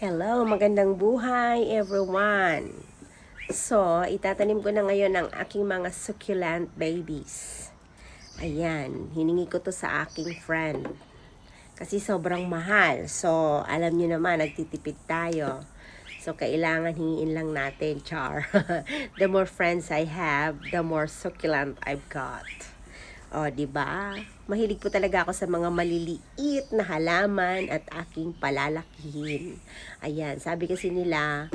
Hello, magandang buhay everyone. So, itatanim ko na ngayon ang aking mga succulent babies. Ayan, hiningi ko to sa aking friend. Kasi sobrang mahal. So, alam niyo naman, nagtitipid tayo. So, kailangan hingiin lang natin, char. The more friends I have, the more succulent I've got. O, di ba? Mahilig po talaga ako sa mga maliliit na halaman at aking palalakihin. Ayan, sabi kasi nila,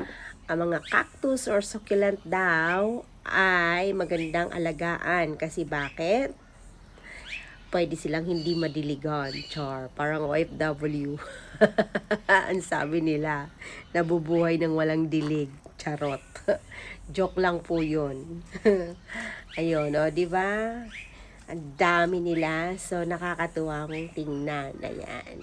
ang mga cactus or succulent daw ay magandang alagaan. Kasi bakit? Pwede silang hindi madiligan, char. Parang OFW. Ang sabi nila, nabubuhay ng walang dilig. Charot. Joke lang po yun. Ayun, o, di ba? Ang dami nila. So, nakakatuwang tingnan. Ayan.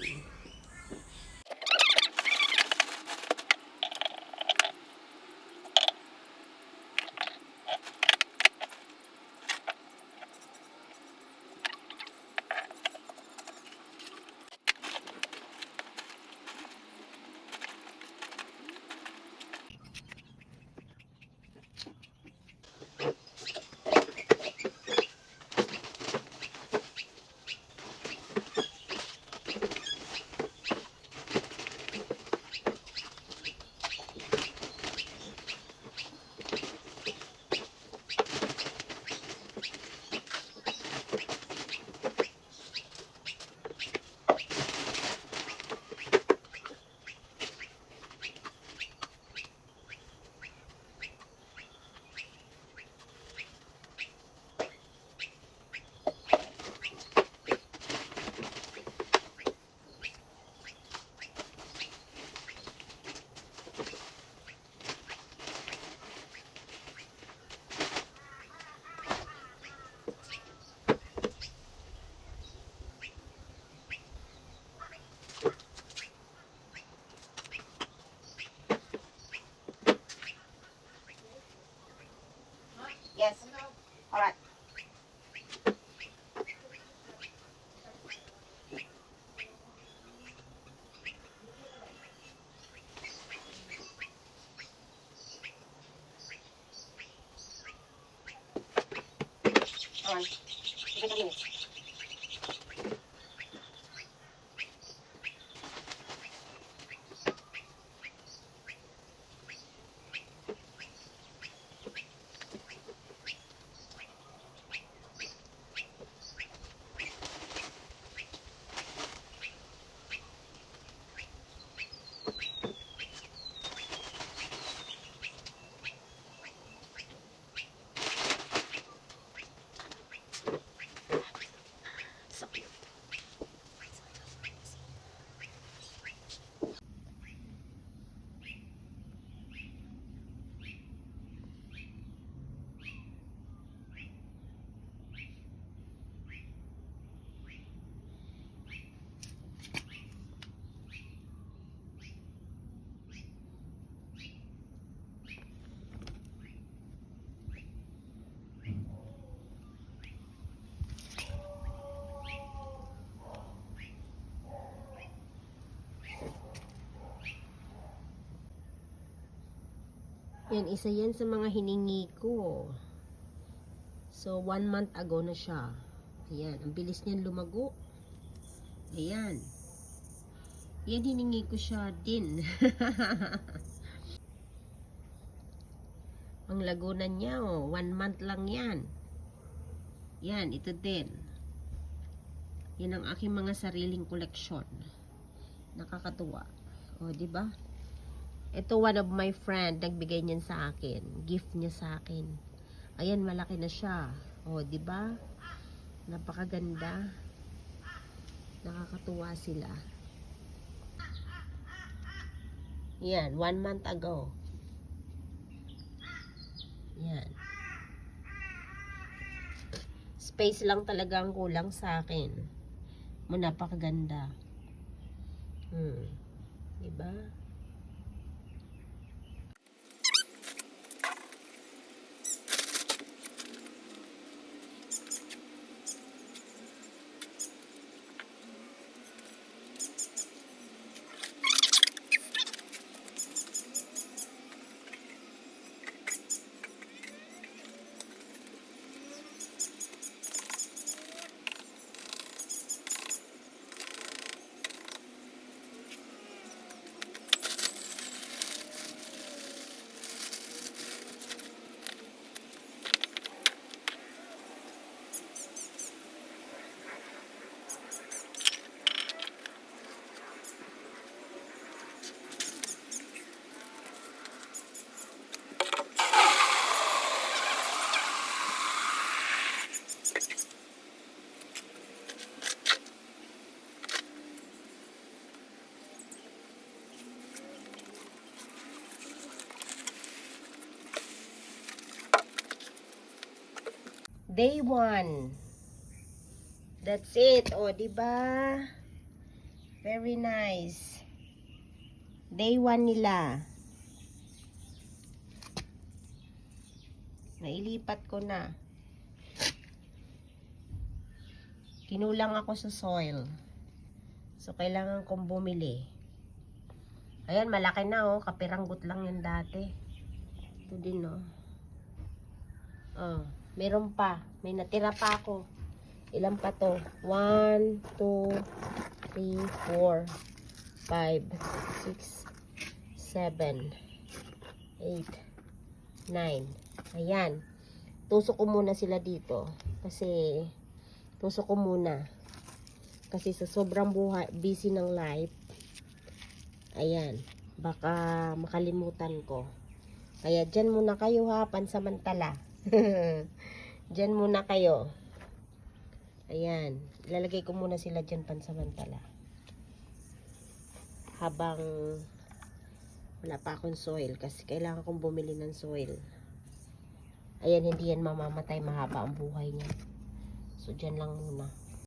Yes. All right. All right. Give it a minute. So cute. Yan, isa yan sa mga hiningi ko. So, 1 month ago na siya. Ayan, ang bilis niyan lumago. Ayan. Yan, hiningi ko siya din. Ang lagunan niya, 1 month lang yan. Yan, ito din. Yan ang aking mga sariling koleksyon. Nakakatuwa. O, di ba? Ito, one of my friend, nagbigay niyan sa akin. Gift niya sa akin. Ayan, malaki na siya. O, di ba? Napakaganda. Nakakatuwa sila. Yan, 1 month ago. Yan. Space lang talaga ang kulang sa akin. Napakaganda. Diba? Day 1. That's it. O, diba? Very nice. Day 1 nila. Nailipat ko na. Kinulang ako sa soil. So, kailangan kong bumili. Ayan, malaki na oh. Kapiranggot lang yan dati. Ito din oh. Oh, meron pa. May natira pa ako. Ilan pa to? 1, 2, 3, 4, 5, 6, 7, 8, 9. Ayan. Tusok ko muna sila dito. Kasi, tusok ko muna. Kasi sa sobrang busy ng life, ayan, baka makalimutan ko. Kaya dyan muna kayo ha, pansamantala. Dyan muna kayo. Ayan, ilalagay ko muna sila dyan pansamantala. Habang wala pa akong soil, kasi kailangan kong bumili ng soil. Ayan, hindi yan mamamatay, mahaba ang buhay niya. So, dyan lang muna.